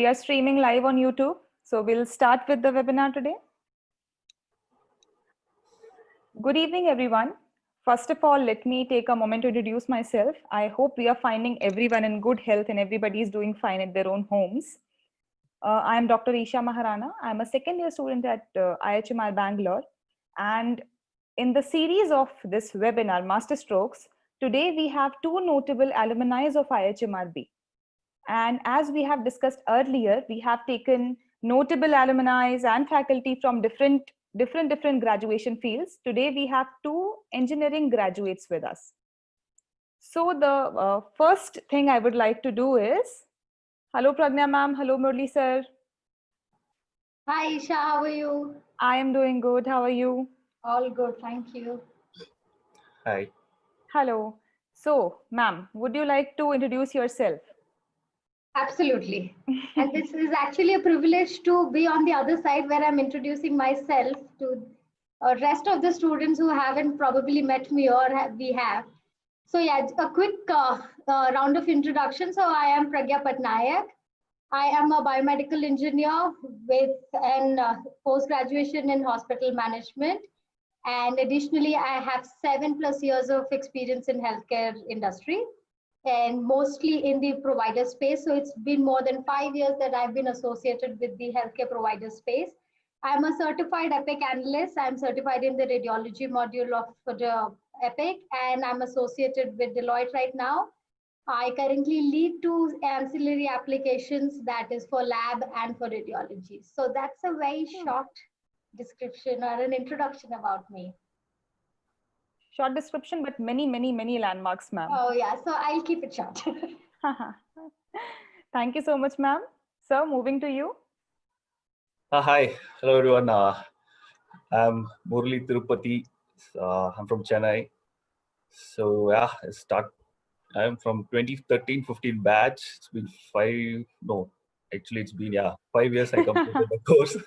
are streaming live on YouTube. So we'll start with the webinar today. Good evening, everyone. First of all, let me take a moment to introduce myself. I hope we are finding everyone in good health and everybody is doing fine at their own homes. I am Dr. Isha Maharana. I'm a second year student at IHMR Bangalore. And in the series of this webinar, Masterstrokes, today we have two notable alumni of IHMRB. And as we have discussed earlier, we have taken notable alumni and faculty from different graduation fields. Today we have two engineering graduates with us. So the first thing I would like to do is, hello Pragna ma'am, hello Murli sir. Hi Isha, how are you? I am doing good, how are you? All good, thank you. Hi. Hello. So ma'am, would you like to introduce yourself? Absolutely. And this is actually a privilege to be on the other side where I'm introducing myself to rest of the students who haven't probably met me or we have. So yeah, a quick round of introduction. So I am Pragya Patnaik. I am a biomedical engineer with an post-graduation in hospital management. And additionally, I have 7+ years of experience in healthcare industry, and mostly in the provider space. So it's been more than 5 years that I've been associated with the healthcare provider space. I'm a certified EPIC analyst. I'm certified in the radiology module of the EPIC, and I'm associated with Deloitte right now. I currently lead two ancillary applications, that is for lab and for radiology. So that's a very short description or an introduction about me. Short description, but many landmarks, ma'am. Oh yeah, so I'll keep it short. Thank you so much, ma'am. Sir, moving to you. Hi, hello everyone. I'm Murli Tirupati. I'm from Chennai. So yeah, I'm from 2013-15 batch. It's been 5 years I completed the course.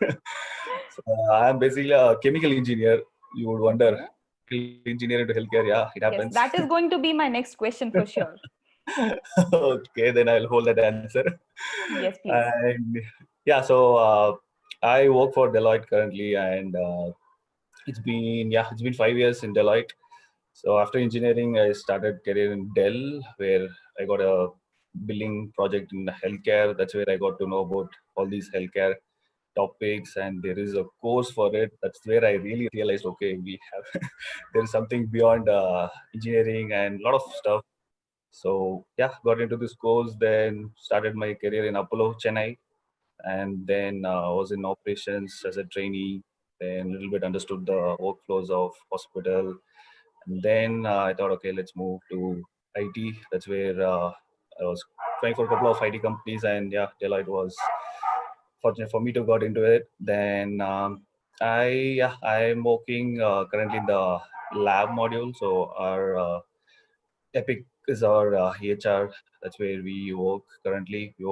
So I'm basically a chemical engineer. You would wonder, engineer into healthcare, yeah, it happens. Yes, that is going to be my next question for sure. Okay, then I'll hold that answer. Yes, please. And yeah, so I work for Deloitte currently, and it's been 5 years in Deloitte. So after engineering, I started career in Dell, where I got a billing project in healthcare. That's where I got to know about all these healthcare topics, and there is a course for it. That's where I really realized, okay, we have there is something beyond engineering and a lot of stuff. So yeah, got into this course, then started my career in Apollo Chennai, and then was in operations as a trainee. Then a little bit understood the workflows of hospital, and then I thought, okay, let's move to IT. That's where I was trying for a couple of IT companies, and yeah, Deloitte was fortunate for me to got into it. Then I'm working currently in the lab module. So our Epic is our EHR. That's where we work currently. We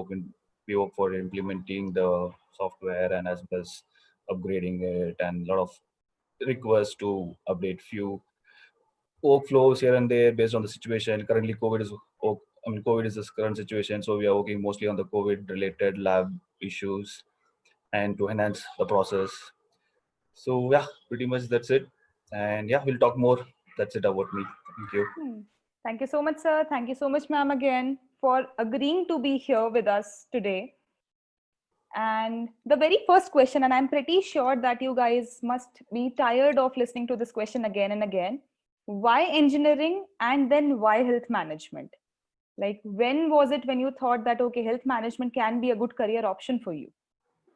work for implementing the software and as well as upgrading it, and a lot of requests to update few workflows here and there based on the situation. Currently, COVID is this current situation, so we are working mostly on the COVID-related lab issues and to enhance the process. So yeah, pretty much that's it. And yeah, we'll talk more. That's it about me. Thank you. Thank you so much, sir. Thank you so much, ma'am, again for agreeing to be here with us today. And the very first question, and I'm pretty sure that you guys must be tired of listening to this question again and again. Why engineering and then why health management? Like, when was it when you thought that, okay, health management can be a good career option for you?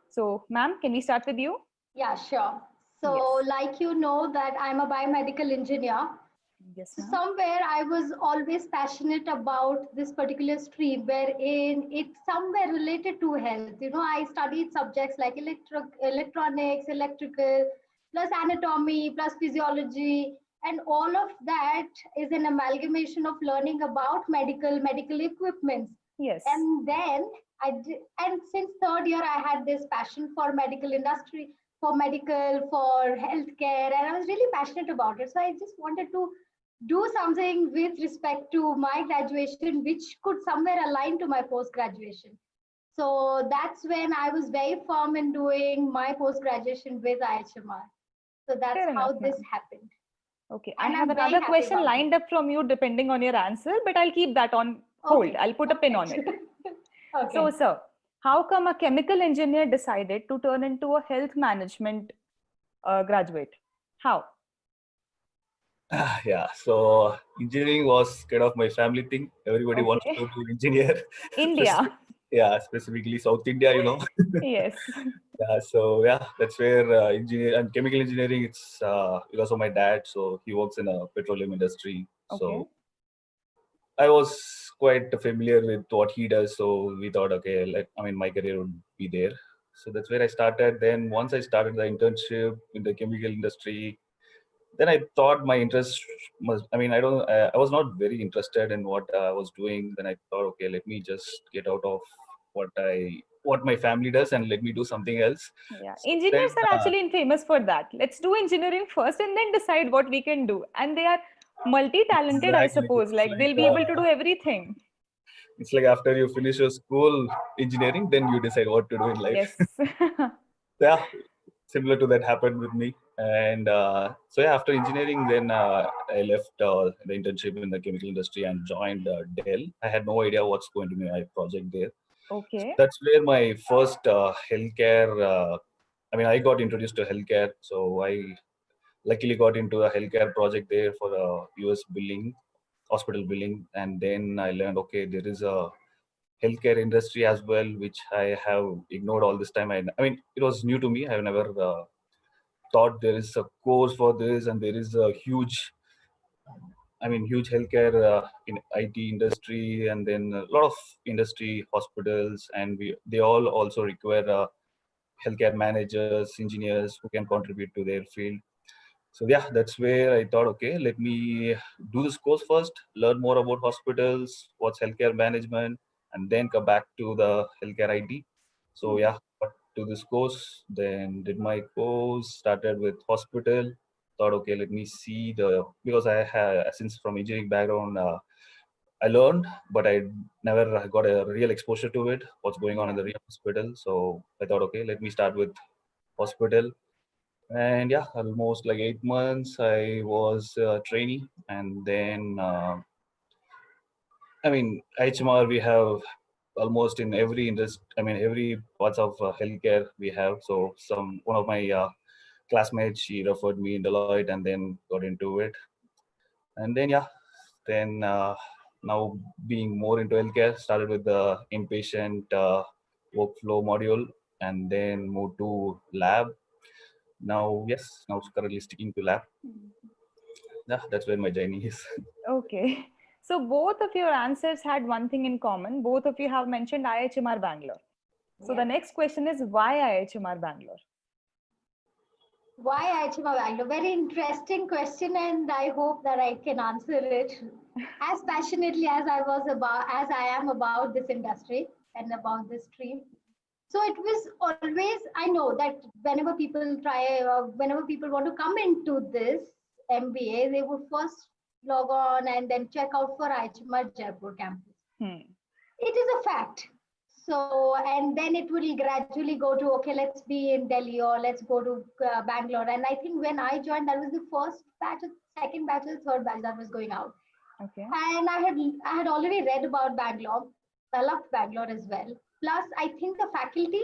So, ma'am, can we start with you? Yeah, sure. So like you know that I'm a biomedical engineer. Yes, so somewhere I was always passionate about this particular stream wherein it's somewhere related to health. You know, I studied subjects like electronics, electrical, plus anatomy, plus physiology, and all of that is an amalgamation of learning about medical equipment. Yes. And then and since third year, I had this passion for medical industry, for medical, for healthcare, and I was really passionate about it. So I just wanted to do something with respect to my graduation, which could somewhere align to my post graduation. So that's when I was very firm in doing my post-graduation with IHMR. So that's Fair how enough, this ma'am. happened. Okay, I And have I'm very another happy question about it. lined up from you depending on your answer, but I'll keep that on hold. Okay. I'll put a pin on it. So, Okay. sir, how come a chemical engineer decided to turn into a health management graduate? How? Yeah, so engineering was kind of my family thing. Everybody wants Okay. to be an engineer. India. Yeah, specifically South India, you know. Yes. Yeah, so yeah, that's where engineer and chemical engineering. It's because of my dad. So he works in a petroleum industry. Okay. So I was quite familiar with what he does. So we thought, okay, my career would be there. So that's where I started. Then once I started the internship in the chemical industry, then I thought my interest must. I was not very interested in what I was doing. Then I thought, okay, let me just get out of what my family does and let me do something else. Yeah. So then, Engineers are actually famous for that. Let's do engineering first and then decide what we can do. And they are multi-talented, I exactly, suppose. Like they'll be able to do everything. it's like after you finish your school engineering, then you decide what to do in life. Yes. Yeah, similar to that happened with me. And so yeah, after engineering, then I left the internship in the chemical industry and joined Dell. I had no idea what's going to be my project there. So Okay. that's where my first healthcare. I got introduced to healthcare, so I luckily got into a healthcare project there for US billing, hospital billing, and then I learned, okay, there is a healthcare industry as well, which I have ignored all this time. I mean, it was new to me. I've never thought there is a course for this, and there is a huge healthcare in IT industry, and then a lot of industry hospitals, and they all also require healthcare managers, engineers who can contribute to their field. So yeah, that's where I thought, okay, let me do this course first, learn more about hospitals, what's healthcare management, and then come back to the healthcare IT. So yeah, got to this course, then did my course, started with hospital. Thought, okay, let me see because I had, since from engineering background, I learned, but I never got a real exposure to it, what's going on in Yeah. the real hospital. So I thought, okay, let me start with hospital. And yeah, almost like 8 months I was a trainee. And then HMR, we have almost in every industry, every parts of healthcare we have. So one of my classmates, she referred me in Deloitte and then got into it. And then yeah, then now being more into healthcare, started with the inpatient workflow module, and then moved to lab. Now yes, now currently sticking to lab. Yeah, that's where my journey is. Okay. So both of your answers had one thing in common. Both of you have mentioned IHMR Bangalore. So the Yes. next question is why IHMR Bangalore? Why IHMR Bangalore? Very interesting question, and I hope that I can answer it as passionately as I am about this industry and about this stream. So it was always, I know that whenever people want to come into this MBA, they would first log on and then check out for IHMR Jaipur campus. Hmm. It is a fact. So, and then it will gradually go to, okay, let's be in Delhi or let's go to Bangalore. And I think when I joined, that was the first batch, second batch, or third batch that was going out. Okay. And I had already read about Bangalore. I loved Bangalore as well. Plus, I think the faculty,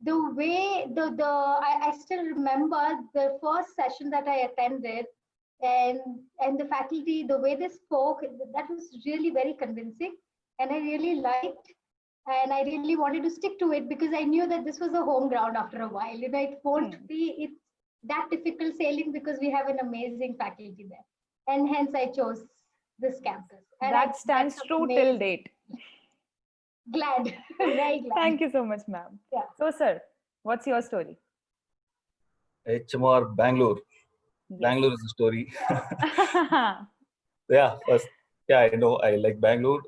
the way I still remember the first session that I attended, and the faculty, the way they spoke, that was really very convincing, and I really liked, and I really wanted to stick to it because I knew that this was a home ground after a while. You know, it won't be it's that difficult sailing because we have an amazing faculty there, and hence I chose this campus. And I That met stands some true till amazing, date. glad, very glad. Thank you so much, ma'am. Yeah. So, sir, what's your story? HMR Bangalore. Yes. Bangalore is a story. Yeah, first, yeah, I know I like Bangalore.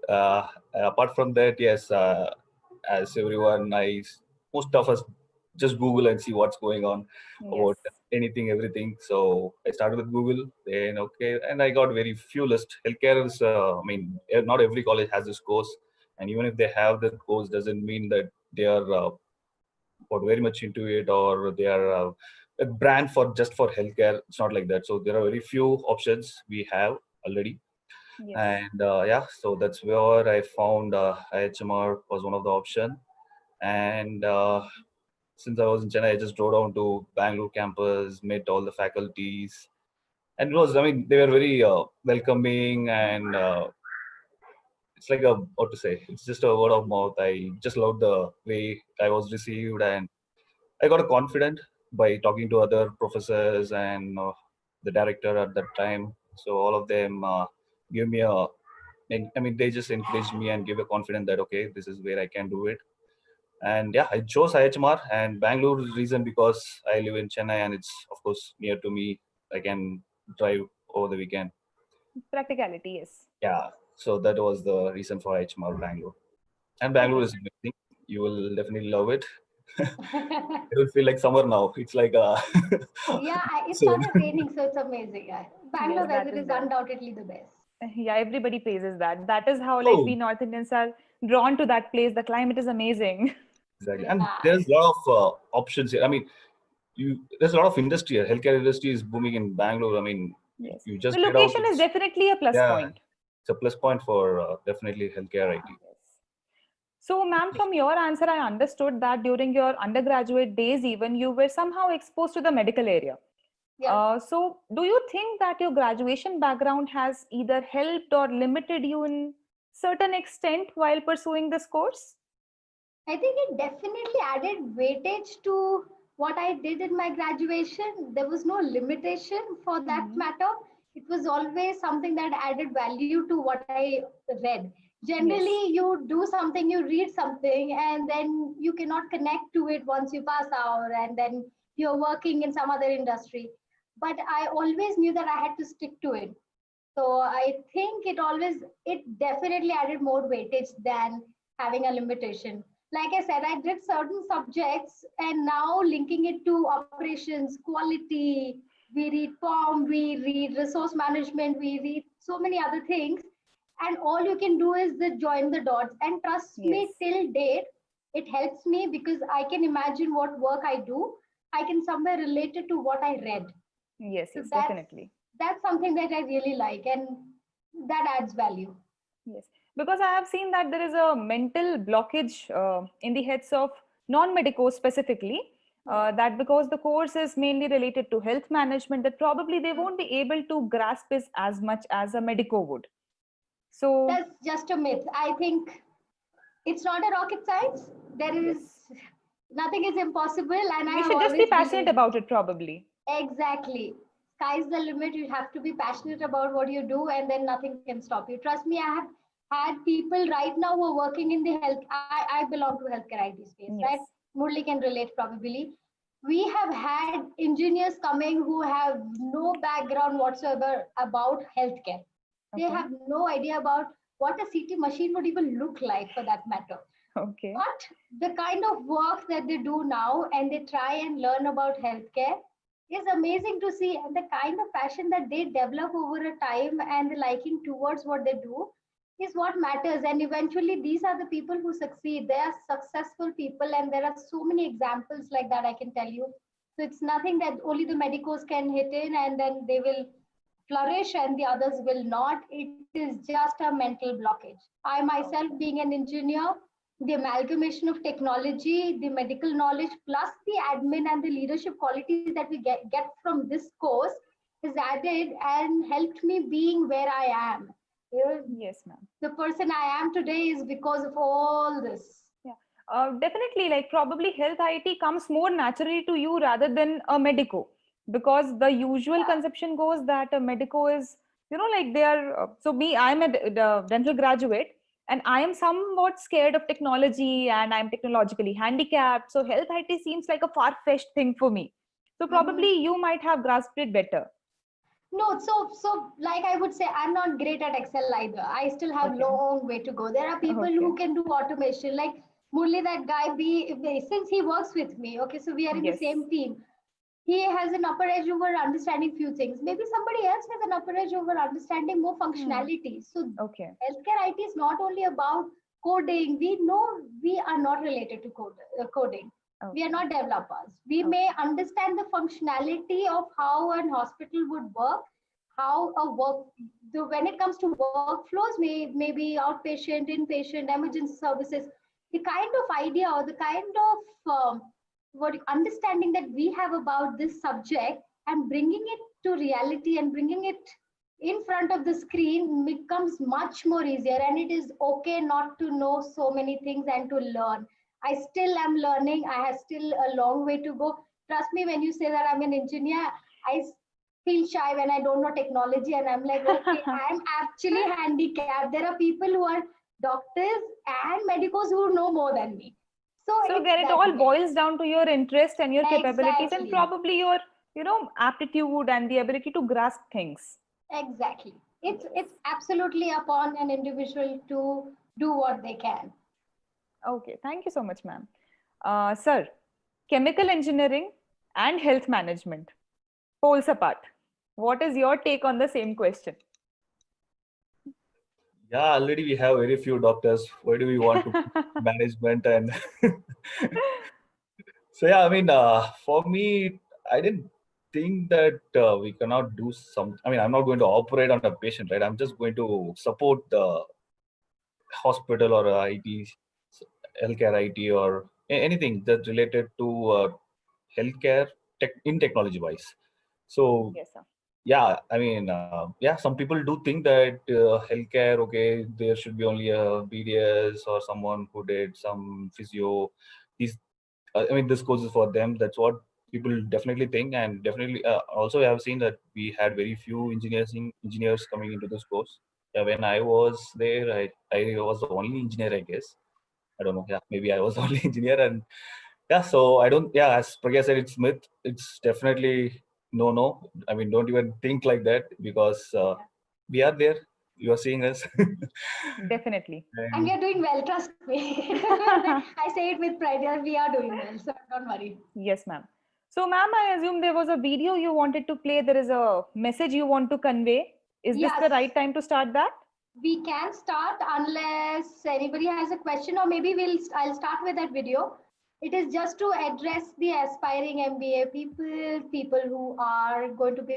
Apart from that, yes, as everyone, most of us just Google and see what's going on Yes. about anything, everything. So I started with Google, then okay, and I got very few list. Healthcare is, not every college has this course, and even if they have that course, doesn't mean that they are very much into it, or they are a brand for just for healthcare. It's not like that. So there are very few options we have already. Yes. And yeah, so that's where I found IHMR was one of the option. And since I was in Chennai, I just drove down to Bangalore campus, met all the faculties, and it was, I mean, they were very welcoming, and it's like a, what to say, it's just a word of mouth. I just loved the way I was received, and I got a confident by talking to other professors and the director at that time. So all of them give me a, I mean, they just encouraged me and give a confidence that okay, this is where I can do it. And yeah, I chose IHMR and Bangalore reason because I live in Chennai and it's of course near to me. I can drive over the weekend. Practicality, yes. Yeah, so that was the reason for IHMR Bangalore. And Bangalore is amazing. You will definitely love it. It will feel like summer now. It's like Yeah, it soon. started raining, so it's amazing. Bangalore Yes, that weather is is there. undoubtedly the best. Yeah, everybody praises that. That is how like Oh, we North Indians are drawn to that place. The climate is amazing. exactly. And Yeah. there's a lot of options here. I mean, there's a lot of industry here. Healthcare industry is booming in Bangalore. I mean, Yes. you The just get out. location is definitely a plus Yeah, point. it's a plus point for definitely healthcare IT. Yes. So, ma'am, from your answer, I understood that during your undergraduate days, even you were somehow exposed to the medical area. Yeah. So, do you think that your graduation background has either helped or limited you in certain extent while pursuing this course? I think it definitely added weightage to what I did in my graduation. There was no limitation for that Mhm. matter. It was always something that added value to what I read. Yes. Generally, you do something, you read something, and then you cannot connect to it once you pass out, and then you're working in some other industry. But I always knew that I had to stick to it. So I think it definitely added more weightage than having a limitation. Like I said, I did certain subjects and now linking it to operations, quality, we read form, we read resource management, we read so many other things. And all you can do is the join the dots. And trust Yes. me, till date, it helps me because I can imagine what work I do. I can somewhere relate it to what I read. Yes, So yes, definitely. that's something that I really like, and that adds value. Yes, because I have seen that there is a mental blockage in the heads of non-medicos specifically. Yeah. That because the course is mainly related to health management, that probably they won't be able to grasp this as much as a medico would. So That's just a myth. I think it's not a rocket science. There is yes, nothing is impossible, and I we have should just be always passionate believed about it probably. exactly. Sky's the limit. You have to be passionate about what you do, and then nothing can stop you. Trust me, I have had people right now who are working in the health. I belong to healthcare IT space, right? Yes. Murli can relate probably. We have had engineers coming who have no background whatsoever about healthcare. They Okay. have no idea about what a CT machine would even look like for that matter. Okay. But the kind of work that they do now and they try and learn about healthcare is amazing to see. And the kind of passion that they develop over a time and the liking towards what they do is what matters. And eventually, these are the people who succeed. They are successful people, and there are so many examples like that I can tell you. So it's nothing that only the medicos can hit in and then they will flourish and the others will not. It is just a mental blockage. I myself, Okay. being an engineer, the amalgamation of technology, the medical knowledge, plus the admin and the leadership qualities that we get from this course is added and helped me being where I am. You know, Yes, ma'am. the person I am today is because of all this. Yeah. Definitely, like probably health IT comes more naturally to you rather than a medico, because the usual Yeah. conception goes that a medico is, like they are. So me, I'm a dental graduate, and I am somewhat scared of technology, and I'm technologically handicapped. So health IT seems like a far-fetched thing for me. So Mhm. probably you might have grasped it better. No, so like I would say, I'm not great at Excel either. I still have Okay. long way to go. There are people Okay. who can do automation, like Murli, that guy. Since he works with me, okay, so we are in the Yes. same team. He has an upper edge over understanding few things. Maybe somebody else has an upper edge over understanding more Hmm. functionality. So Okay. healthcare IT is not only about coding. We know we are not related to coding. Okay. We are not developers. We Okay. may understand the functionality of how an hospital would work, how when it comes to workflows, maybe outpatient, inpatient, emergency services, the kind of idea or the kind of understanding that we have about this subject and bringing it to reality and bringing it in front of the screen becomes much more easier. And it is okay not to know so many things and to learn. I still am learning. I have still a long way to go. Trust me, when you say that I'm an engineer, I feel shy when I don't know technology, and I'm like, okay, I'm actually handicapped. There are people who are doctors and medicos who know more than me. So again, it all boils down to your interest and your capabilities and probably your, aptitude and the ability to grasp things. Exactly. It's absolutely upon an individual to do what they can. Okay, thank you so much, ma'am. Sir, chemical engineering and health management, poles apart. What is your take on the same question? Yeah, already we have very few doctors. Why do we want to management? And so yeah, I mean, for me, I didn't think that we cannot do some. I mean, I'm not going to operate on a patient, right? I'm just going to support the hospital or IT, healthcare IT, or anything that's related to healthcare in technology wise. So yes, sir. Yeah, I mean, yeah, some people do think that healthcare, okay, there should be only a BDS or someone who did some physio. These, I mean, this course is for them. That's what people definitely think, and definitely also I have seen that we had very few engineers coming into this course. Yeah, when I was there, I was the only engineer, I guess. I don't know. Yeah, maybe I was the only engineer, and yeah, so I don't. Yeah, as Pragya said, it's myth. It's definitely no. I mean, don't even think like that, because we are there. You are seeing us. Definitely. And we are doing well, trust me. I say it with pride. We are doing well, so don't worry. Yes, ma'am. So, ma'am, I assume there was a video you wanted to play. There is a message you want to convey. Is this the right time to start that? We can start unless anybody has a question, or maybe I'll start with that video. It is just to address the aspiring MBA people who are going to be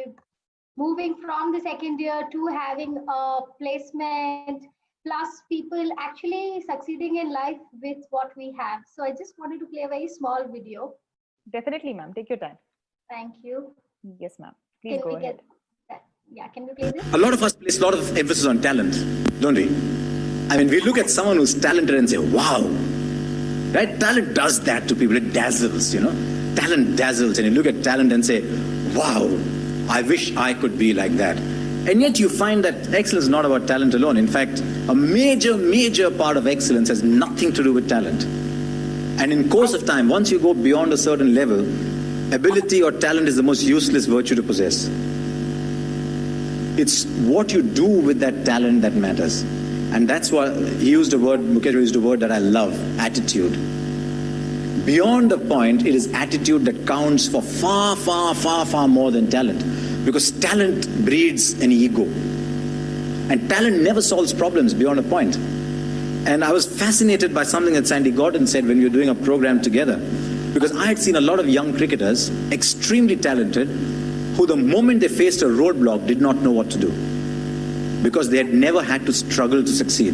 moving from the second year to having a placement, plus people actually succeeding in life with what we have. So I just wanted to play a very small video. Definitely, ma'am. Take your time. Thank you. Yes, ma'am. Please go ahead. Yeah, can we play this? A lot of us place a lot of emphasis on talent, don't we? I mean, we look at someone who's talented and say, wow, right? Talent does that to people. It dazzles, Talent dazzles. And you look at talent and say, wow, I wish I could be like that. And yet you find that excellence is not about talent alone. In fact, a major part of excellence has nothing to do with talent. And in course of time, once you go beyond a certain level, ability or talent is the most useless virtue to possess. It's what you do with that talent that matters. And that's why he used a word, Mukesh used a word that I love, attitude. Beyond the point, it is attitude that counts for far more than talent. Because talent breeds an ego. And talent never solves problems beyond a point. And I was fascinated by something that Sandy Gordon said when we were doing a program together. Because I had seen a lot of young cricketers, extremely talented, who the moment they faced a roadblock did not know what to do. Because they had never had to struggle to succeed.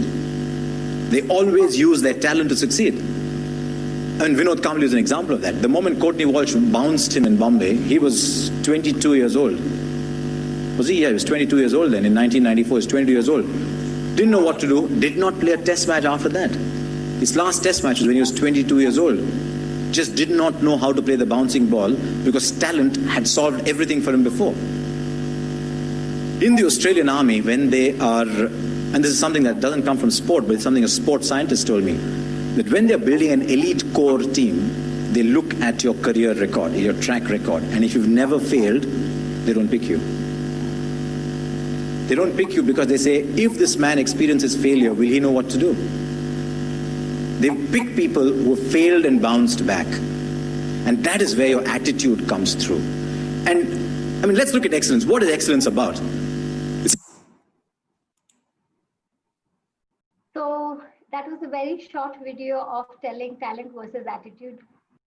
They always used their talent to succeed. And Vinod Kambli is an example of that. The moment Courtney Walsh bounced him in Bombay, he was 22 years old. Was he? Yeah, he was 22 years old then. In 1994, he was 22 years old. Didn't know what to do, did not play a test match after that. His last test match was when he was 22 years old. Just did not know how to play the bouncing ball because talent had solved everything for him before. In the Australian Army, when they are, and this is something that doesn't come from sport, but it's something a sports scientist told me, that when they're building an elite core team, they look at your career record, your track record, and if you've never failed, they don't pick you. They don't pick you because they say, if this man experiences failure, will he know what to do? They pick people who have failed and bounced back. And that is where your attitude comes through. And I mean, let's look at excellence. What is excellence about? So that was a very short video of telling talent versus attitude.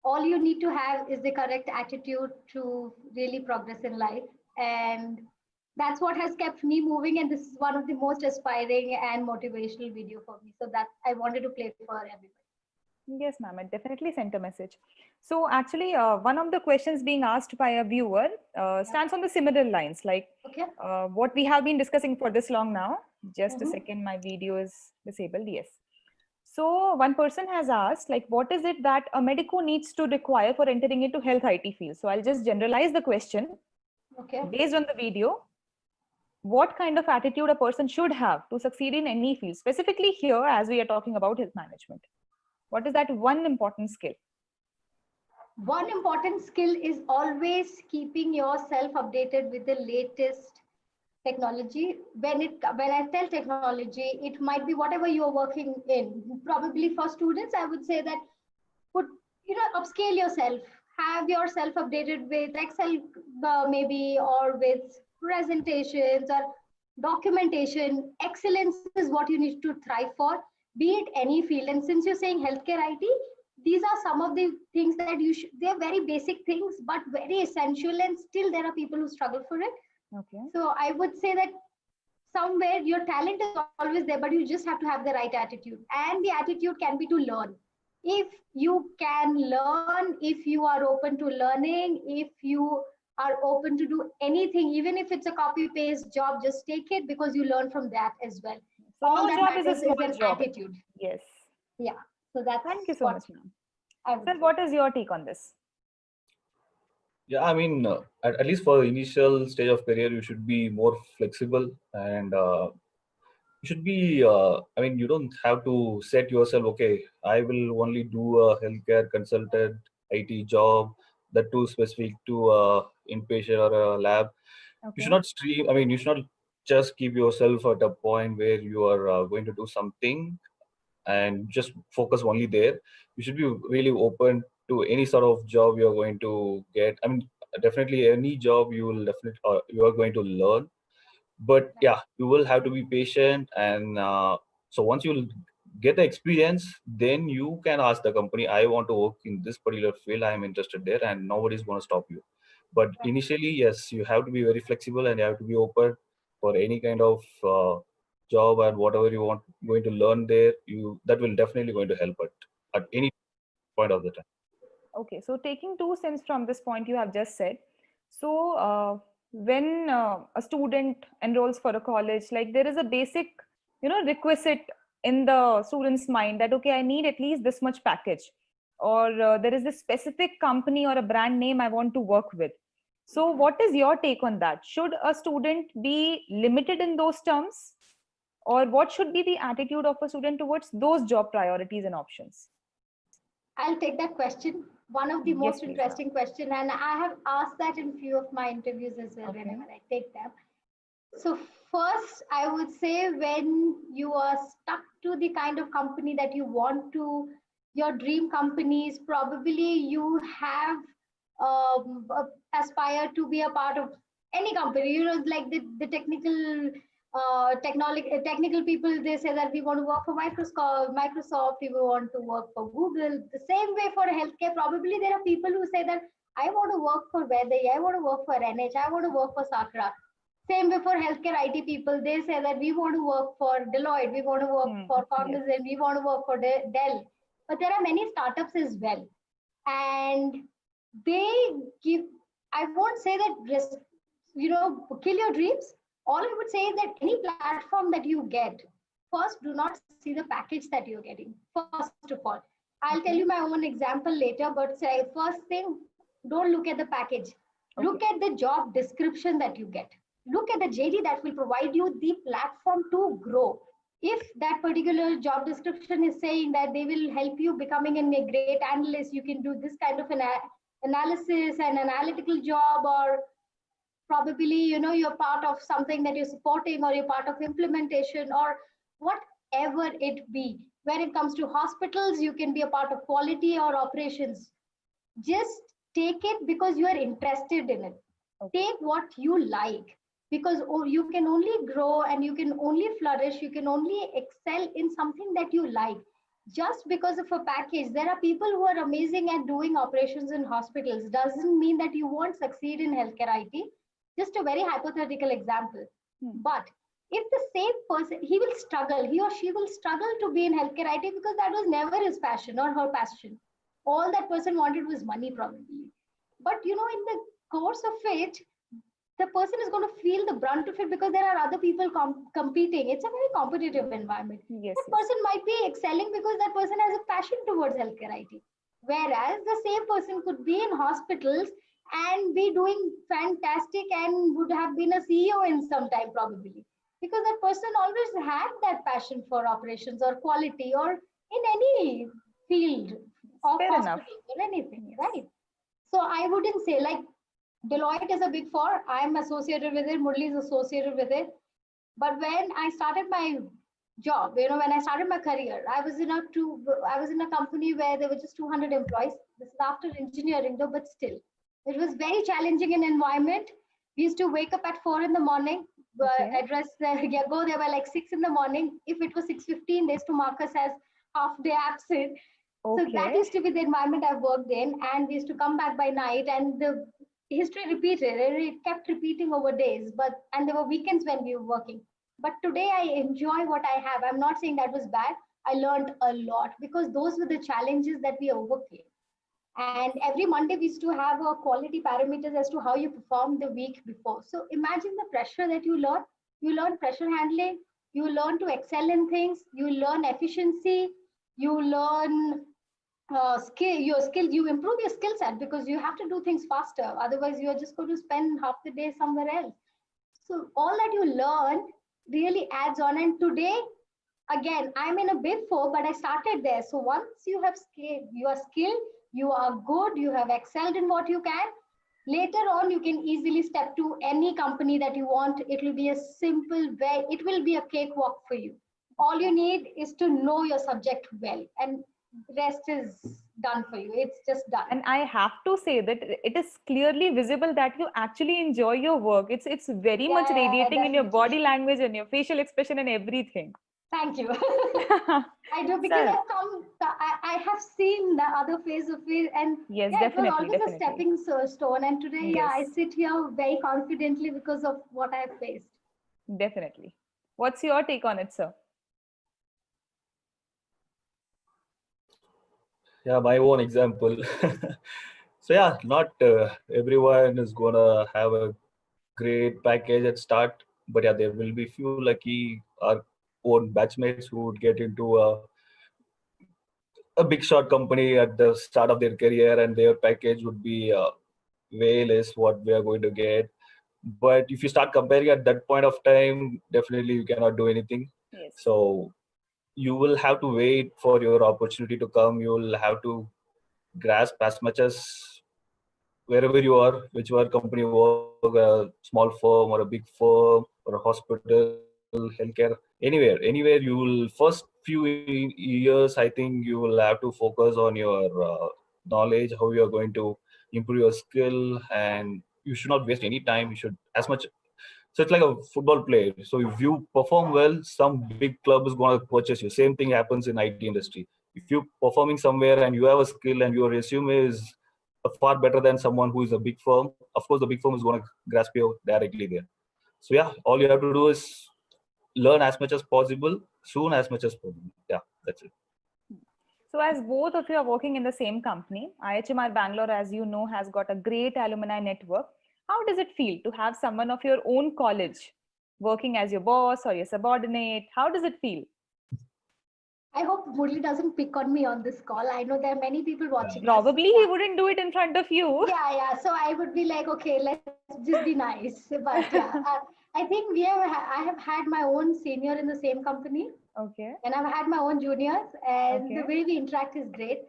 All you need to have is the correct attitude to really progress in life. And that's what has kept me moving. And this is one of the most aspiring and motivational video for me. So that I wanted to play for everybody. Yes, ma'am, it definitely sent a message. So actually, one of the questions being asked by a viewer stands on the similar lines, like Okay. what we have been discussing for this long now. Just a Mhm. second, my video is disabled. Yes. So one person has asked, like, what is it that a medico needs to require for entering into health IT field? So I'll just generalize the question Okay. based on the video. What kind of attitude a person should have to succeed in any field, specifically here as we are talking about health management? What is that one important skill? One important skill is always keeping yourself updated with the latest technology. When I tell technology, it might be whatever you're working in. Probably for students, I would say that upscale yourself, have yourself updated with Excel, maybe, or with presentations or documentation. Excellence is what you need to thrive for, be it any field. And since you're saying healthcare IT, these are some of the things that they're very basic things, but very essential. And still there are people who struggle for it. Okay. So I would say that somewhere your talent is always there, but you just have to have the right attitude. And the attitude can be to learn. If you can learn, if you are open to learning, if you are open to do anything, even if it's a copy paste job, just take it, because you learn from that as well. So All no that job is a matters small an job. attitude. Yes. Yeah. So that's Thank you so much, ma'am. I would Sir, say. what is your take on this? Yeah, I mean, at least for the initial stage of career, you should be more flexible, and you should be. I mean, you don't have to set yourself. Okay, I will only do a healthcare consultant IT job, that too specific to inpatient or a lab. You should Okay. not stream. I mean, you should not just keep yourself at a point where you are going to do something and just focus only there. You should be really open to any sort of job you're going to get. I mean, definitely any job you will definitely you are going to learn, but yeah, you will have to be patient. And so once you get the experience, then you can ask the company, I want to work in this particular field, I am interested there, and nobody's going to stop you. But initially, yes, you have to be very flexible and you have to be open for any kind of job, and whatever you want going to learn there, you that will definitely going to help at any point of the time. Okay. So taking 2 cents from this point you have just said. So when a student enrolls for a college, like there is a basic, requisite in the student's mind that, okay, I need at least this much package, or there is this specific company or a brand name I want to work with. So what is your take on that? Should a student be limited in those terms, or what should be the attitude of a student towards those job priorities and options? I'll take that question. One of the Yes, most please, interesting question, and I have asked that in few of my interviews as well. Okay. Whenever I take them. So first, I would say, when you are stuck to the kind of company that you want to, your dream companies, probably you have aspired to be a part of any company. Like the technical people, they say that we want to work for Microsoft, we want to work for Google. The same way for healthcare, probably there are people who say that I want to work for Vedai, I want to work for NH, I want to work for Sakra. Same way for healthcare IT people, they say that we want to work for Deloitte, we want to work for Cognizant, Yes. we want to work for Dell. But there are many startups as well. And they give, I won't say that, kill your dreams. All I would say is that any platform that you get, first, do not see the package that you're getting. First of all, I'll tell you my own example later, but say first thing, don't look at the package. Look at the job description that you get. Look at the JD that will provide you the platform to grow. If that particular job description is saying that they will help you becoming a great analyst, you can do this kind of an analysis and analytical job, or probably you're part of something that you're supporting, or you're part of implementation, or whatever it be. When it comes to hospitals, you can be a part of quality or operations. Just take it because you are interested in it. Take what you like, because you can only grow and you can only flourish, you can only excel in something that you like. just because of a package. There are people who are amazing at doing operations in hospitals. Doesn't mean that you won't succeed in healthcare IT. Just a very hypothetical example. But if the same person, he will struggle, he or she will struggle to be in healthcare IT because that was never his passion or her passion. All that person wanted was money, probably. But in the course of it, the person is going to feel the brunt of it because there are other people competing. It's a very competitive environment. Yes, That person might be excelling because that person has a passion towards healthcare IT. Whereas the same person could be in hospitals and be doing fantastic and would have been a CEO in some time, probably. Because that person always had that passion for operations or quality or in any field of Fair enough. hospital or anything, Yes. right? So I wouldn't say like Deloitte is a big four. I'm associated with it. Murli is associated with it. But when I started my job, when I started my career, I was in a company where there were just 200 employees. This is after engineering, though, but still, it was very challenging in environment. We used to wake up at 4 in the morning, go there by like 6 in the morning. If it was 6:15, they used to mark us as half day absent. So that Okay. used to be the environment I've worked in, and we used to come back by night, and the history repeated. It kept repeating over days, and there were weekends when we were working. But today I enjoy what I have. I'm not saying that was bad. I learned a lot because those were the challenges that we overcame. And every Monday we used to have a quality parameters as to how you performed the week before. So imagine the pressure that you learn. You learn pressure handling. You learn to excel in things. You learn efficiency. You learn you improve your skill set because you have to do things faster. Otherwise, you are just going to spend half the day somewhere else. So all that you learn really adds on. And today, again, I'm in a big four, but I started there. So once you have you are skilled, you are good, you have excelled in what you can. Later on, you can easily step to any company that you want. It will be a simple way. It will be a cakewalk for you. All you need is to know your subject well, and rest is done for you. It's just done. And I have to say that it is clearly visible that you actually enjoy your work. It's very much Yeah, radiating in your definitely. body language and your facial expression and everything. Thank you. I do because Sir, I have seen the other phase of it, and yes, yeah, it was definitely, always a definitely. stepping stone. And today, yeah, I Yes, sit here very confidently because of what I have faced. definitely. What's your take on it, sir? Yeah, my own example. So yeah, not everyone is gonna have a great package at start, but yeah, there will be few lucky our own batchmates who would get into a big shot company at the start of their career, and their package would be way less what we are going to get. But if you start comparing at that point of time, definitely you cannot do anything. Yes. So you will have to wait for your opportunity to come. You will have to grasp as much as wherever you are, whichever company you work, a small firm or a big firm or a hospital, healthcare, anywhere you will first few years, I think you will have to focus on your knowledge, how you are going to improve your skill, and you should not waste any time. You should as much. So it's like a football player. So if you perform well, some big club is going to purchase you. Same thing happens in IT industry. If you're performing somewhere and you have a skill and your resume is far better than someone who is a big firm, of course the big firm is going to grasp you directly there. So yeah, all you have to do is learn as much as possible, soon as much as possible. Yeah, that's it. So as both of you are working in the same company, IHMR Bangalore, as you know, has got a great alumni network. How does it feel to have someone of your own college working as your boss or your subordinate? How does it feel? I hope Murli doesn't pick on me on this call. I know there are many people watching us. Probably he wouldn't do it in front of you. Yeah. So I would be like, okay, let's just be nice. But yeah, I think I have had my own senior in the same company. Okay. And I've had my own juniors, and Okay. the way we interact is great.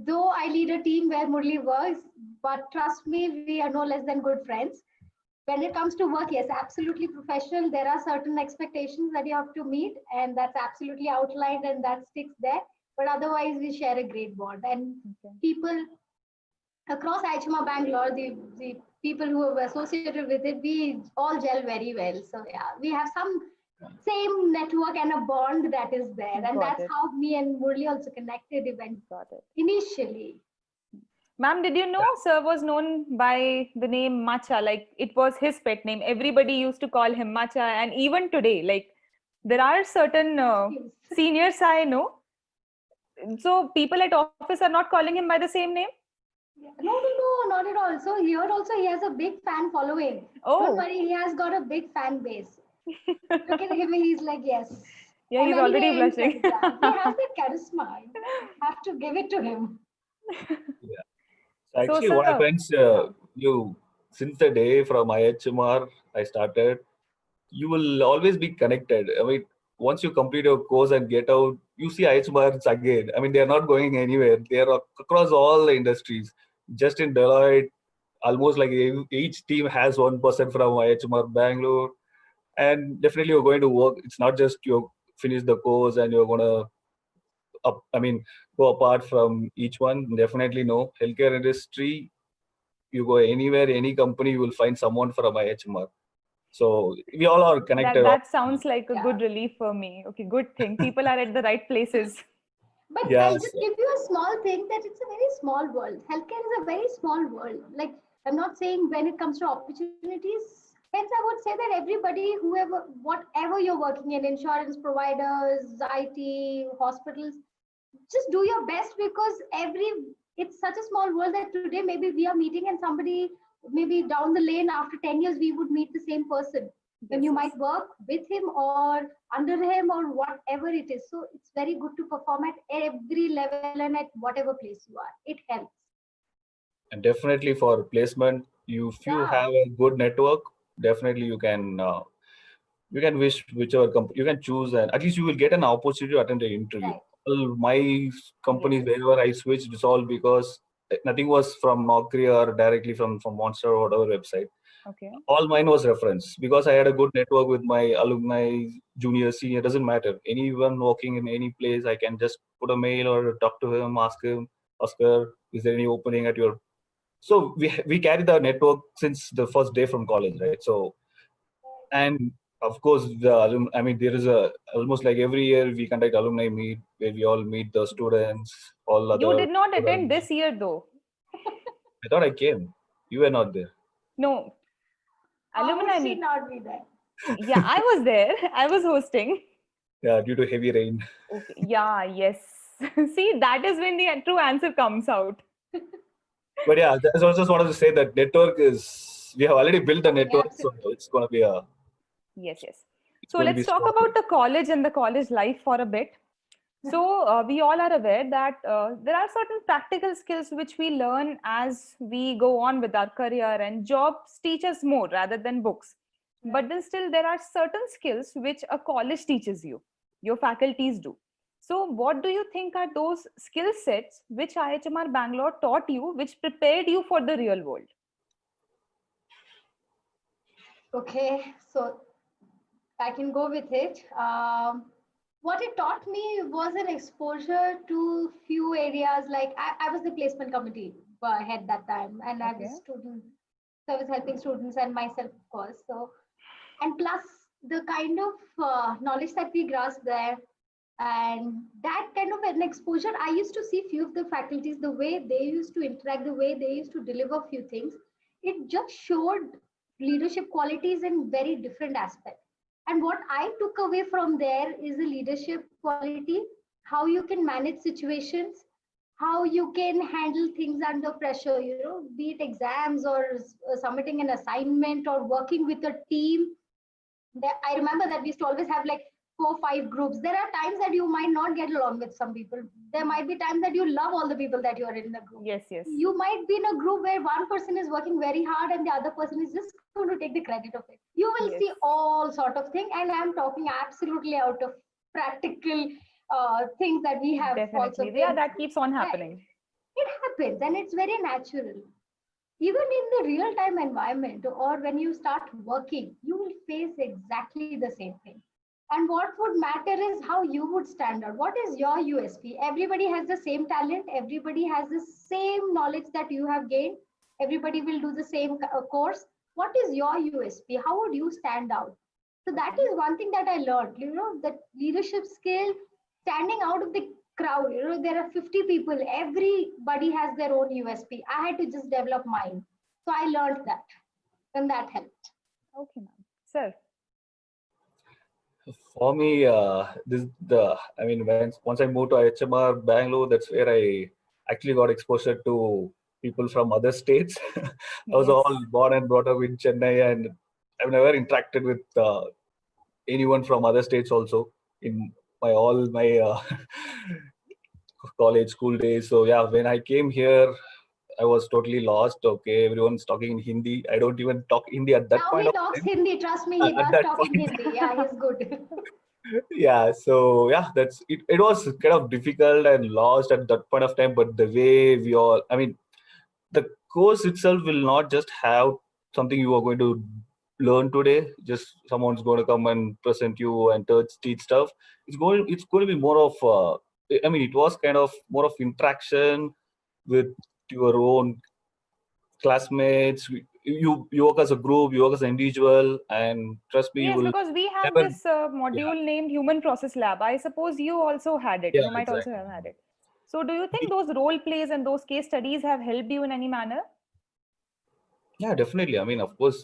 Though I lead a team where Murli works, but trust me, we are no less than good friends. When it comes to work, yes, absolutely professional. There are certain expectations that you have to meet, and that's absolutely outlined and that sticks there. But otherwise, we share a great bond. And Okay. people across IHMA Bangalore, the people who are associated with it, we all gel very well. So yeah, we have some same network and a bond that is there. And Got that's it. how me and Murli also connected even Got it. initially. Ma'am, did you know sir was known by the name Macha? Like it was his pet name. Everybody used to call him Macha. And even today, like there are certain Yes. seniors I know. So people at office are not calling him by the same name? No, not at all. So here also he has a big fan following. Don't Oh, worry, he has got a big fan base. Look at him, he's like, yes. yeah, he's And already anyway, in blushing. fact, yeah, he has that charisma. You have to give it to him. Yeah. So So, actually, what sir, happens, you since the day from IHMR I started, you will always be connected. I mean, once you complete your course and get out, you see IHMRs again. I mean, they are not going anywhere. They are across all the industries. Just in Deloitte, almost like each team has one person from IHMR Bangalore, and definitely you're going to work. It's not just you finish the course and you're gonna I mean, go apart from each one. Definitely no. Healthcare industry, you go anywhere, any company, you will find someone from IHMR. So we all are that connected. that sounds like a Yeah. good relief for me. Okay, good thing. People are at the right places. But I'll Yes. just give you a small thing that it's a very small world. Healthcare is a very small world. Like, I'm not saying when it comes to opportunities, hence I would say that everybody, whoever, whatever you're working in, insurance providers, IT, hospitals, just do your best because it's such a small world that today maybe we are meeting and somebody maybe down the lane after 10 years we would meet the same person when Yes, you yes. might work with him or under him or whatever it is. So it's very good to perform at every level and at whatever place you are. It helps. And definitely for placement, if you Yeah, have a good network, definitely you can wish whichever company you can choose, and at least you will get an opportunity to attend the interview. right. All my companies, Yes. wherever I switched, it's all because nothing was from Naukri or directly from Monster or whatever website. Okay. All mine was reference because I had a good network with my alumni, junior, senior, doesn't matter. Anyone working in any place, I can just put a mail or talk to him, ask him, Oscar, is there any opening at your? So we carry the network since the first day from college, right? So, and of course I mean, there is a almost like every year we conduct alumni meet where we all meet the students, all You other did not attend students. this year though. I thought I came. You were not there. No, How would alumni she meet. not be there? Yeah, I was there. I was hosting. Yeah, due to heavy rain. Okay. Yeah, yes. See, that is when the true answer comes out. But yeah, that's also just wanted to say that network is we have already built a Yeah, network, so absolutely. it's gonna be a Yes, yes. it's So going to be let's talk strong. about the college and the college life for a bit. So we all are aware that there are certain practical skills which we learn as we go on with our career, and jobs teach us more rather than books. But then still there are certain skills which a college teaches you, your faculties do. So what do you think are those skill sets which IHMR Bangalore taught you, which prepared you for the real world? Okay, so I can go with it. What it taught me was an exposure to few areas. Like I was the placement committee head that time, and I Okay. was student. So I was helping students and myself, of course. So and plus the kind of knowledge that we grasp there, and that kind of an exposure. I used to see few of the faculties, the way they used to interact, the way they used to deliver few things. It just showed leadership qualities in very different aspects. And what I took away from there is the leadership quality, how you can manage situations, how you can handle things under pressure, be it exams or submitting an assignment or working with a team. I remember that we used to always have like 4 5 groups. There are times that you might not get along with some people. There might be times that you love all the people that you are in the group. Yes, yes. You might be in a group where one person is working very hard and the other person is just going to take the credit of it. You will Yes. see all sort of thing, and I'm talking absolutely out of practical things that we have also Definitely. Yeah, been that through. keeps on Right. happening. It happens and it's very natural. Even in the real time environment or when you start working, you will face exactly the same thing. And what would matter is how you would stand out. What is your USP? Everybody has the same talent, everybody has the same knowledge that you have gained, everybody will do the same course. What is your USP? How would you stand out? So that is one thing that I learned, that leadership skill, standing out of the crowd. There are 50 people, everybody has their own USP. I had to just develop mine. So I learned that, and that helped. Okay, ma'am. Sir. For me, once I moved to HMR Bangalore, that's where I actually got exposure to people from other states. I was Yes. all born and brought up in Chennai, and I've never interacted with anyone from other states also in all my college school days. So yeah, when I came here, I was totally lost. Okay, everyone's talking in Hindi. I don't even talk Hindi at that Now point he of talks time. Hindi. Trust me, he At does that talk in point. Hindi. Yeah, he's good. Yeah, so yeah, that's it. It was kind of difficult and lost at that point of time, but the way we all, I mean, the course itself will not just have something you are going to learn today. Just someone's going to come and present you and teach stuff. It's going to be more of I mean, it was kind of more of interaction with your own classmates. You work as a group, you work as an individual, and trust me, you Yes, will because we have never. this Yeah, module named Human Process Lab. I suppose you also had it. yeah, You might also exactly. have had it. So, do you think those role plays and those case studies have helped you in any manner? Yeah, definitely. I mean, of course,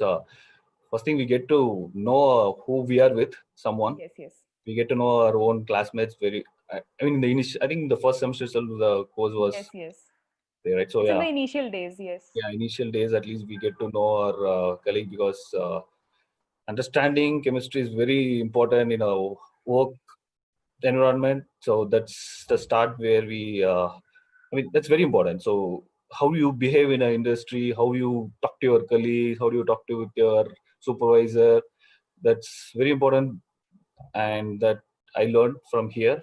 first thing we get to know who we are with someone. Yes, yes. We get to know our own classmates very. I mean, I think the first semester itself, the course was Yes, yes. there, right? So It's in yeah, the initial days, yes. yeah, initial days at least we get to know our colleague because understanding chemistry is very important in our work environment. So that's the start where we. I mean, that's very important. So how you behave in an industry, how you talk to your colleagues, how do you talk to with your supervisor, that's very important, and that I learned from here.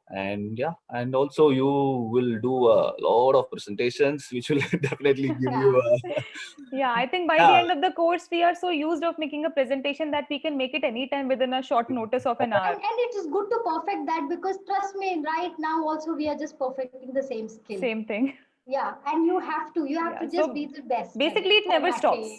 And yeah, and also you will do a lot of presentations which will definitely give Yeah. you Yeah, I think by the yeah, end of the course, we are so used of making a presentation that we can make it anytime within a short notice of an hour. And it is good to perfect that, because trust me, right now also we are just perfecting the same skill. Same thing. Yeah, and you have to Yeah, just so be the best. basically it never stops.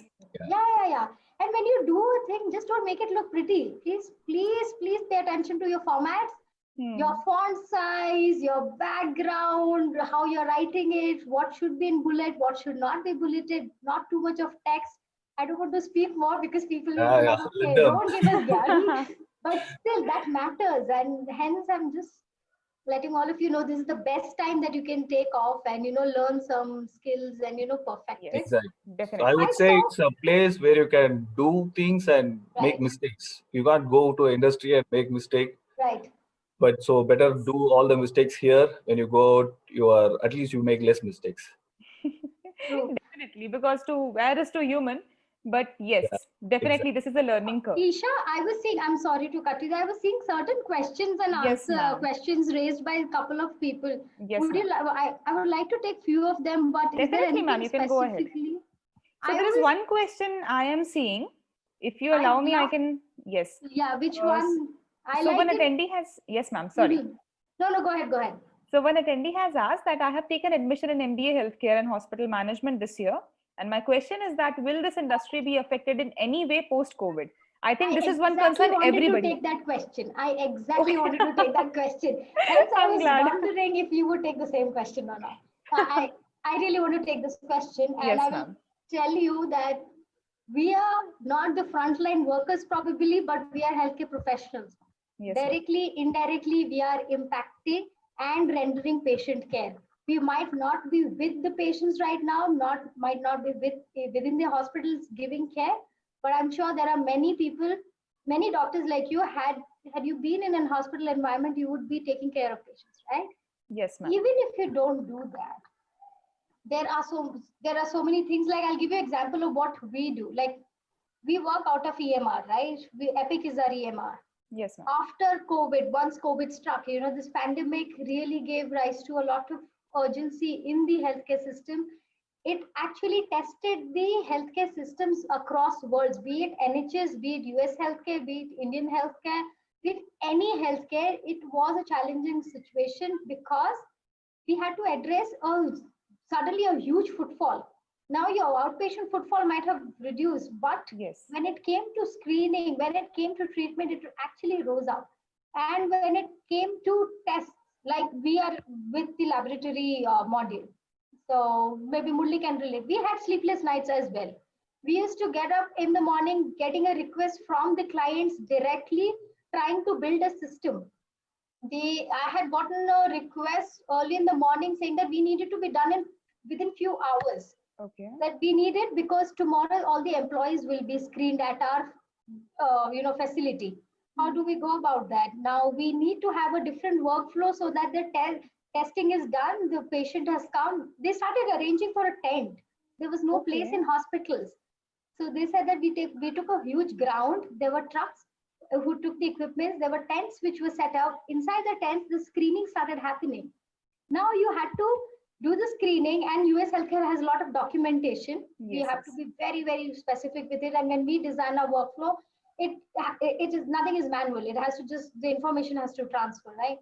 Yeah. And when you do a thing, just don't make it look pretty. Please pay attention to your formats, your font size, your background, how you're writing it, what should be in bullet, what should not be bulleted, not too much of text. I don't want to speak more because people will be yeah, like, let okay, them. don't give us Gary. But still, that matters. And hence, I'm just letting all of you know this is the best time that you can take off and, learn some skills and, perfect Yes, it. Exactly. So I definitely. would say it's a place where you can do things and make Right. mistakes. You can't go to industry and make mistake. Right. But so better do all the mistakes here. When you go out, you are at least you make less mistakes. True. Definitely, because to where is to human, but yes, Yeah, definitely exactly. this is a learning curve. Isha, I was seeing, I'm sorry to cut you there. I was seeing certain questions and Yes, ma'am. questions raised by a couple of people. Yes, Would you? ma'am. I would like to take few of them, but is there Definitely, ma'am. anything You can go ahead. specifically? So there is one question I am seeing. If you I'd allow me, I love- can. Yes. Yeah, which Uh, one? I So like one it. attendee has. Yes, ma'am. Sorry. Mhm. No, go ahead. So one attendee has asked that I have taken admission in MBA Healthcare and Hospital Management this year, and my question is that will this industry be affected in any way post-COVID? I think this is one concern wanted everybody. to take that question. I exactly wanted to take that question. Hence, I I'm was glad. wondering if you would take the same question or not. I really want to take this question, and Yes, I will ma'am. tell you that we are not the frontline workers probably, but we are healthcare professionals. Yes, ma'am. Directly, indirectly, we are impacting and rendering patient care. We might not be with the patients right now, might not be within the hospitals giving care, but I'm sure there are many people, many doctors like you. Had you been in a hospital environment, you would be taking care of patients, right? Yes, ma'am. Even if you don't do that, there are so many things. Like, I'll give you an example of what we do. Like, we work out of EMR, right? Epic is our EMR. Yes, ma'am. After COVID, once COVID struck, this pandemic really gave rise to a lot of urgency in the healthcare system. It actually tested the healthcare systems across worlds, be it NHS, be it US healthcare, be it Indian healthcare, be it any healthcare. It was a challenging situation because we had to address suddenly a huge footfall. Now your outpatient footfall might have reduced, but Yes. when it came to screening, when it came to treatment, it actually rose up. And when it came to tests, like we are with the laboratory module, so maybe Murli can relate. We had sleepless nights as well. We used to get up in the morning, getting a request from the clients directly, trying to build a system. I had gotten a request early in the morning saying that we needed to be done in within few hours. Okay. That we need it because tomorrow all the employees will be screened at our facility. How do we go about that? Now we need to have a different workflow so that the testing is done, the patient has come. They started arranging for a tent. There was no place Okay. in hospitals. So they said that we took a huge ground. There were trucks who took the equipment. There were tents which were set up. Inside the tents, the screening started happening. Now you had to do the screening, and US Healthcare has a lot of documentation. We Yes, have to be very, very specific with it. And when we design our workflow, it is nothing is manual. It has to just, the information has to transfer, right?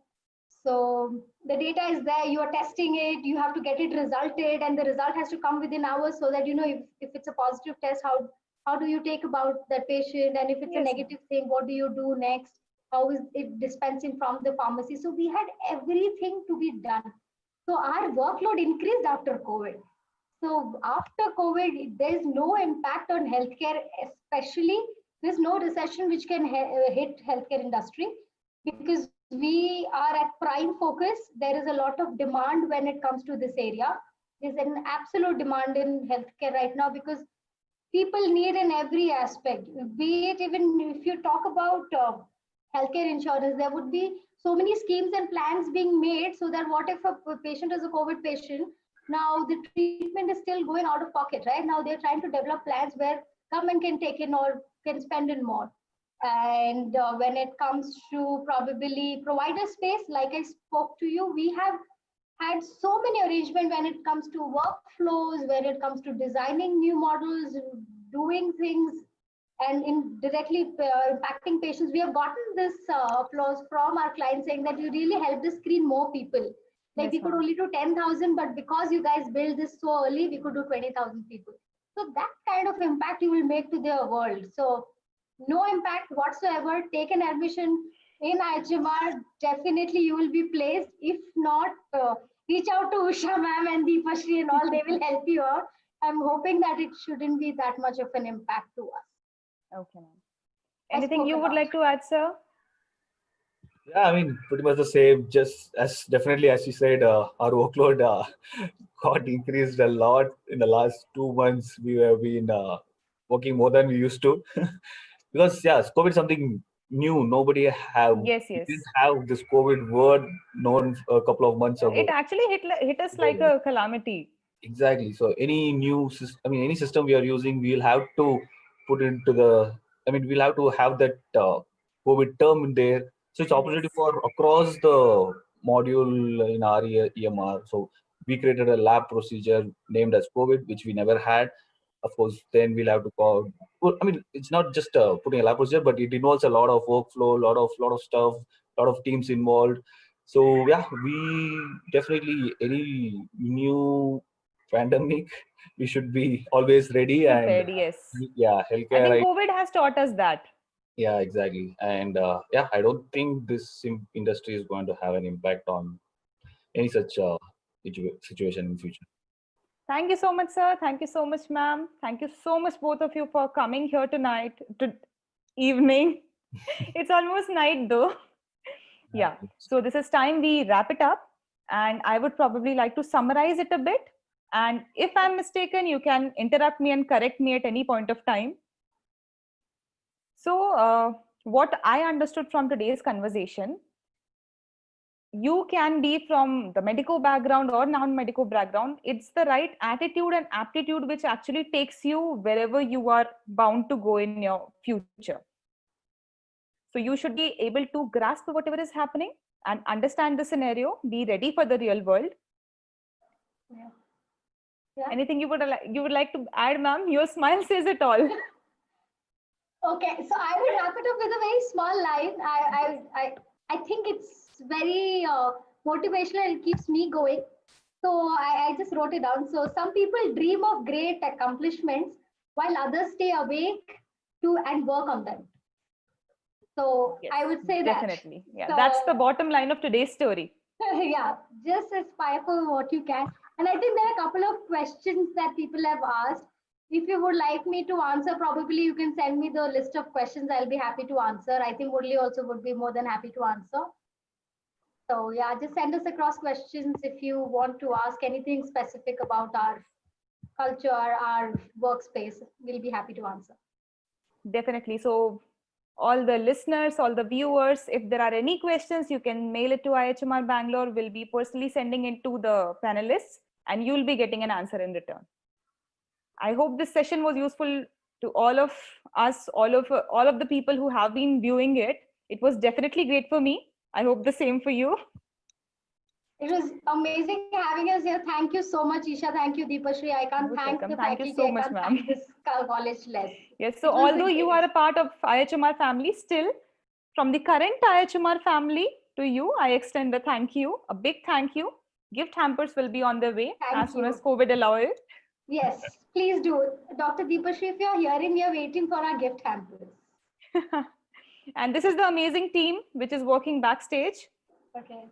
So the data is there, you are testing it, you have to get it resulted, and the result has to come within hours so that if it's a positive test, how do you take about that patient, and if it's a Yes, ma'am. negative thing, what do you do next? How is it dispensing from the pharmacy? So we had everything to be done. So our workload increased after COVID. So after COVID, there's no impact on healthcare, especially there's no recession which can hit healthcare industry because we are at prime focus. There is a lot of demand when it comes to this area. There's an absolute demand in healthcare right now because people need in every aspect, be it even if you talk about healthcare insurance, there would be so many schemes and plans being made so that what if a patient is a COVID patient, now the treatment is still going out of pocket, right? Now they're trying to develop plans where government can take in or can spend in more. And when it comes to probably provider space, like I spoke to you, we have had so many arrangements when it comes to workflows, when it comes to designing new models, doing things, and in directly impacting patients. We have gotten this applause from our clients saying that you really helped us screen more people. Like Yes, we could ma'am. only do 10,000, but because you guys built this so early, we could do 20,000 people. So that kind of impact you will make to the world. So no impact whatsoever. Take an admission in IHMR, definitely you will be placed. If not, reach out to Usha ma'am and Deepashri and all, they will help you out. I'm hoping that it shouldn't be that much of an impact to us. Okay, ma'am. I Anything spoke you a would lot. like to add, sir? Yeah, I mean, pretty much the same. Just as definitely as you said, our workload got increased a lot in the last 2 months. We have been working more than we used to because COVID is something new. Nobody Yes, we yes. didn't have this COVID word known a couple of months ago. It actually hit us like a calamity. Exactly. So any new system, I mean, any system we are using, we'll have to put into the. I mean, we'll have to have that COVID term in there. So it's opportunity Yes. for across the module in our EMR. So we created a lab procedure named as COVID, which we never had. Of course, then we'll have to call. Well, I mean, it's not just putting a lab procedure, but it involves a lot of workflow, lot of stuff, lot of teams involved. So yeah, we definitely any new pandemic, we should be always ready and Prepared, yes. yeah, I healthcare, think right? COVID has taught us that. Yeah, exactly. And yeah, I don't think this industry is going to have an impact on any such situation in future. Thank you so much, sir. Thank you so much, ma'am. Thank you so much, both of you, for coming here tonight, to evening. It's almost night though. Yeah. So this is time we wrap it up. And I would probably like to summarize it a bit. And if I'm mistaken, you can interrupt me and correct me at any point of time. So what I understood from today's conversation, you can be from the medical background or non-medical background. It's the right attitude and aptitude which actually takes you wherever you are bound to go in your future. So you should be able to grasp whatever is happening and understand the scenario, be ready for the real world. Yeah. Yeah. Anything you would like to add, ma'am? Your smile says it all. Okay, so I will wrap it up with a very small line. I think it's very motivational and it keeps me going. So I just wrote it down. So some people dream of great accomplishments while others stay awake and work on them. So Yes, I would say that. definitely. Yeah, So, that's the bottom line of today's story. yeah, just aspire for what you can. And I think there are a couple of questions that people have asked. If you would like me to answer, probably you can send me the list of questions. I'll be happy to answer. I think Murli also would be more than happy to answer. So yeah, just send us across questions if you want to ask anything specific about our culture, our workspace. We'll be happy to answer. Definitely. So all the listeners, all the viewers, if there are any questions, you can mail it to IHMR Bangalore. We'll be personally sending it to the panelists and you'll be getting an answer in return. I hope this session was useful to all of us, all of the people who have been viewing it. It was definitely great for me. I hope the same for you. It was amazing having us here. Thank you so much, Isha. Thank you, Deepashri. I can't Most thank welcome. the Thank you faculty. so I much, can't ma'am. thank this college less. Yes, so It was although you great. are a part of IHMR family, still from the current IHMR family to you, I extend a thank you, a big thank you. Gift hampers will be on their way Thank as soon you. as COVID allows it. Yes, please do. Dr. Deepashri, if you're hearing, we are waiting for our gift hampers. And this is the amazing team which is working backstage Okay.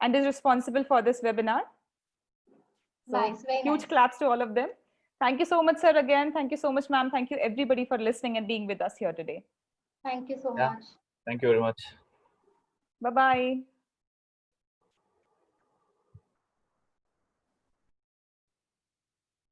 and is responsible for this webinar. So Nice, very huge nice. claps to all of them. Thank you so much, sir, again. Thank you so much, ma'am. Thank you, everybody, for listening and being with us here today. Thank you so Yeah. much. Thank you very much. Bye-bye.